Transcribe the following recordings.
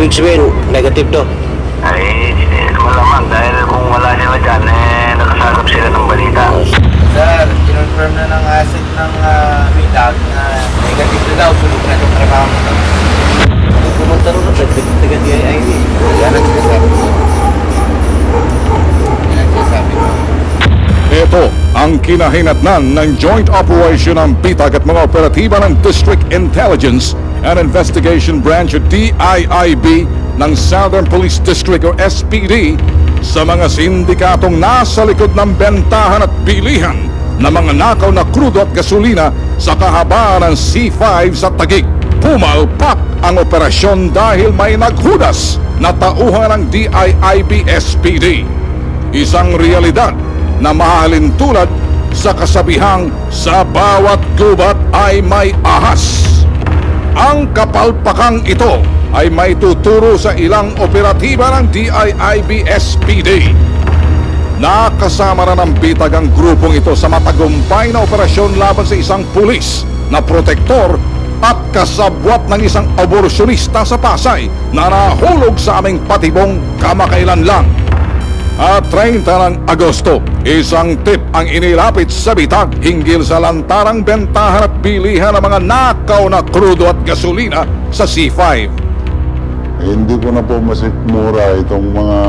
ibig sabihin, negative to. Ay, malamang dahil kung wala sila dyan, nakasagap sila ng balita. Sir, kinonfirm na ng asset ng Bitag na negative na daw, sulog na itong trabaho mo. Pumunta rin na, taga-DIIB. Yan ang sinasabi ko. Yan ang sinasabi ko. Ito ang kinahinatnan ng joint operation ng BITAG at mga operatiba ng District Intelligence and Investigation Branch o DIIB ng Southern Police District o SPD sa mga sindikatong nasa likod ng bentahan at bilihan ng mga nakaw na krudo at gasolina sa kahabaan ng C5 sa Taguig. Pumalpak ang operasyon dahil may naghudas na tauhan ng DIIB SPD. Isang realidad na mahalin tulad sa kasabihang sa bawat gubat ay may ahas. Ang kapalpakang ito ay may tuturo sa ilang operatiba ng DIIB SPD. Nakasama na ng BITAG ang grupong ito sa matagumpay na operasyon laban sa isang pulis na protektor at kasabwat ng isang aborsyonista sa Pasay na nahulog sa aming patibong kamakailan lang. At 30 ng Agosto, isang tip ang inilapit sa BITAG hinggil sa lantarang bentahan at bilihan ng mga nakaw na krudo at gasolina sa C5. Hindi ko na po masikmura itong mga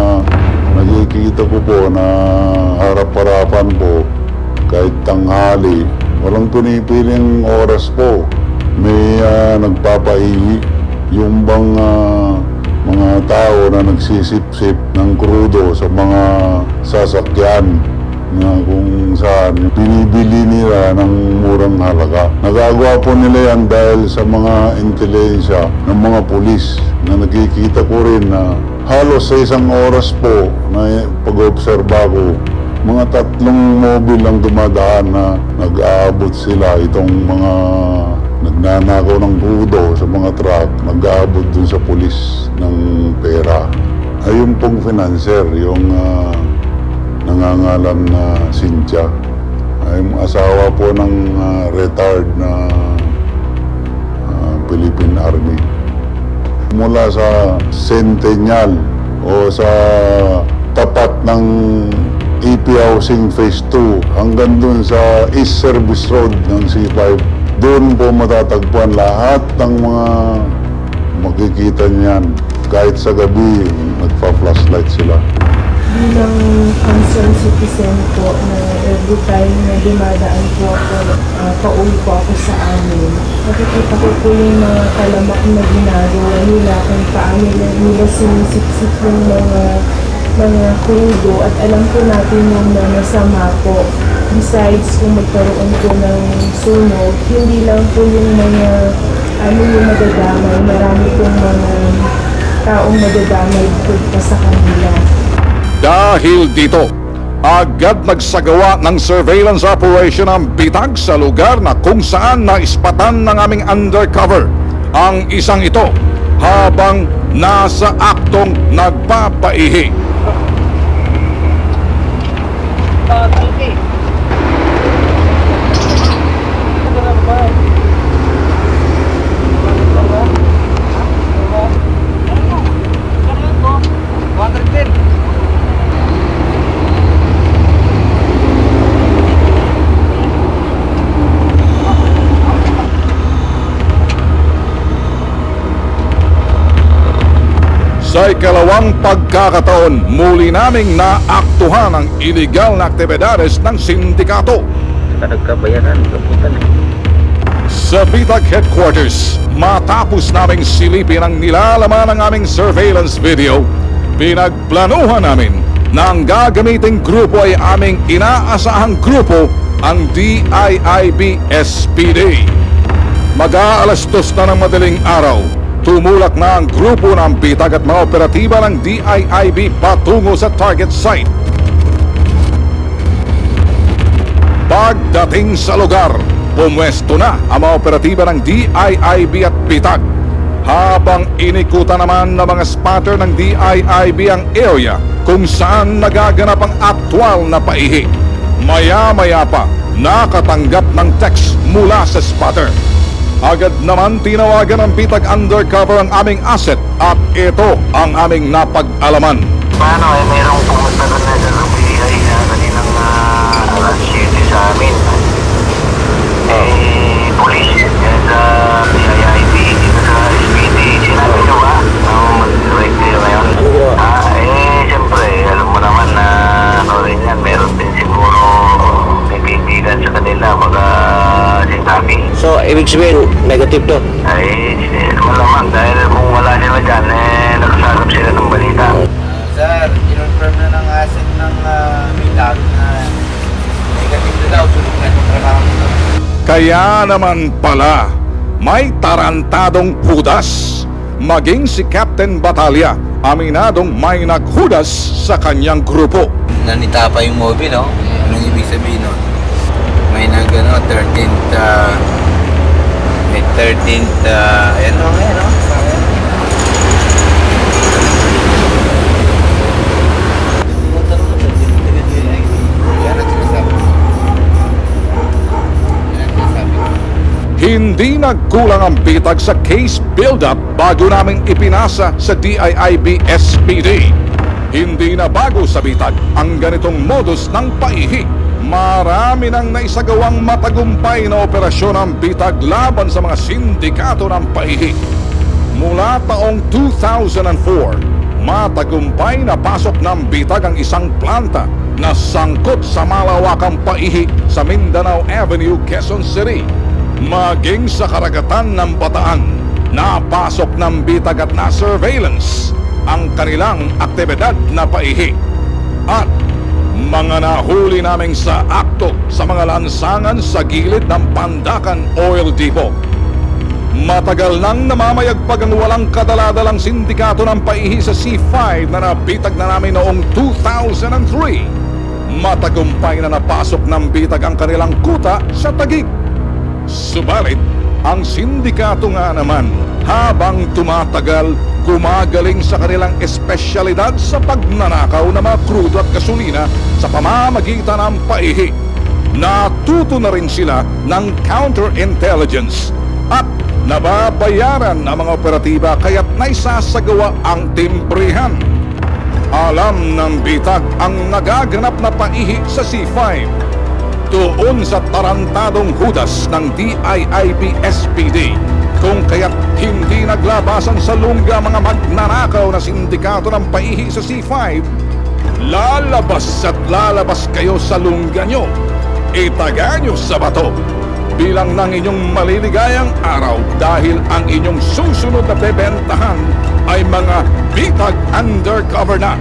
nakikita ko po na harap-harapan po kahit tanghali. Walang pinipiling oras po. May nagpapaihi yung bang mga tao na nagsisip-sip ng krudo sa mga sasakyan na kung saan binibili nila ng murang halaga. Nagagawa po nila yan dahil sa mga intelihensya ng mga pulis na nakikita ko rin na halos sa isang oras po na pag-obserba ko, mga 3 mobil ang dumadaan na nag-aabot sila itong mga nagnanakaw ng krudo sa mga truck, nag-aabot dun sa pulis ng pera. Ayun pong financer, yung nangangalan na Cynthia, ay asawa po ng retired na Philippine Army. Mula sa Centennial o sa tapat ng EP Housing Phase 2 hanggang dun sa East Service Road ng C5, doon po matatagpuan lahat ng mga makikita niyan. Kahit sa gabi, nagpa-flashlight sila. Bilang concerned citizen po na every time na dumadaan po ako, pauwi po ako sa amin, nakikita ko po yung mga talamak na ginagawa nila kung paano nila sinisip-sip yung mga krudo at alam po natin yung masama po. Besides, kung magkaroon po ng sunog, hindi lang po yung mga yung madadamay, marami pong mga taong madadamay po pa sa kanila. Dahil dito, agad nagsagawa ng surveillance operation ang BITAG sa lugar na kung saan naispatan ng aming undercover ang isang ito habang nasa aktong nagpapaihi. Sa ikalawang pagkakataon, muli naming naaktuhan ang illegal na aktibidades ng sindikato. Nagkabayaran, kaputan. Sa BITAG Headquarters, matapos naming silipin ang nilalaman ng aming surveillance video, pinagplanuhan namin na ang gagamiting grupo ay aming inaasahang grupo, ang DIIB SPD. Mag-aalas 2 na ng madaling araw, tumulak na ang grupo ng BITAG at mga operatiba ng DIIB patungo sa target site. Pagdating sa lugar, pumwesto na ang mga operatiba ng DIIB at BITAG. Habang inikutan naman ng mga spotter ng DIIB ang area kung saan nagaganap ang aktwal na paihi. Maya-maya pa, nakatanggap ng text mula sa spotter. Agad naman tinawagan ng bitag undercover ang aming asset at ito ang aming napag-alaman. Paano merong pumunta doon na sa BI na kaninang alas 7 sa amin. Police yan sa BIIB dito sa SPD. Sinabi nyo ba? Mag-direct kayo ngayon? Ano ginawa? Siyempre, alam mo naman na rin yan, meron din siguro kaibigan sa kanila mga sinabi. So, ibig sabihin, negative to. Malamang dahil kung wala sila dyan, nakasagap sila ng balita. Sir, kinonfirm na ng asset ng Milag na negative na daw, sulok na itong trabaho nito. Kaya naman pala, may tarantadong hudas. Maging si Captain Batalya, aminadong may naghudas sa kanyang grupo. Nanita pa yung movie, no? Anong ibig sabihin nun? May 13th, may 13th, ayan o, ayan o. Hindi nagkulang ang bitag sa case build-up bago naming ipinasa sa DIIB SPD. Hindi na bago sa bitag ang ganitong modus ng paihi. Marami nang naisagawang matagumpay na operasyon ng bitag laban sa mga sindikato ng paihi. Mula taong 2004, matagumpay na pasok ng bitag ang isang planta na sangkot sa malawakang paihi sa Mindanao Avenue, Quezon City. Maging sa karagatan ng Bataan, napasok ng bitag at na-surveillance ang kanilang aktibidad na paihi. At mga nahuli naming sa akto sa mga lansangan sa gilid ng Pandakan Oil Depot. Matagal nang namamayagpag ang walang kadaladalang sindikato ng paihi sa C5 na nabitag na namin noong 2003. Matagumpay na napasok ng bitag ang kanilang kuta sa Taguig. Subalit, ang sindikato nga naman, habang tumatagal, gumagaling sa kanilang espesyalidad sa pagnanakaw ng mga krudo at gasolina sa pamamagitan ng paihi. Natuto na rin sila ng counterintelligence at nababayaran ang mga operatiba kaya't naisasagawa ang timbrihan. Alam ng bitag ang nagaganap na paihi sa C5. Doon sa tarantadong hudas ng DIIB SPD, kung kaya't hindi naglabasan sa lungga mga magnanakaw na sindikato ng paihi sa C5, lalabas at lalabas kayo sa lungga nyo. Itaga nyo sa bato bilang ng inyong maliligayang araw dahil ang inyong susunod na bebentahan ay mga bitag undercover na.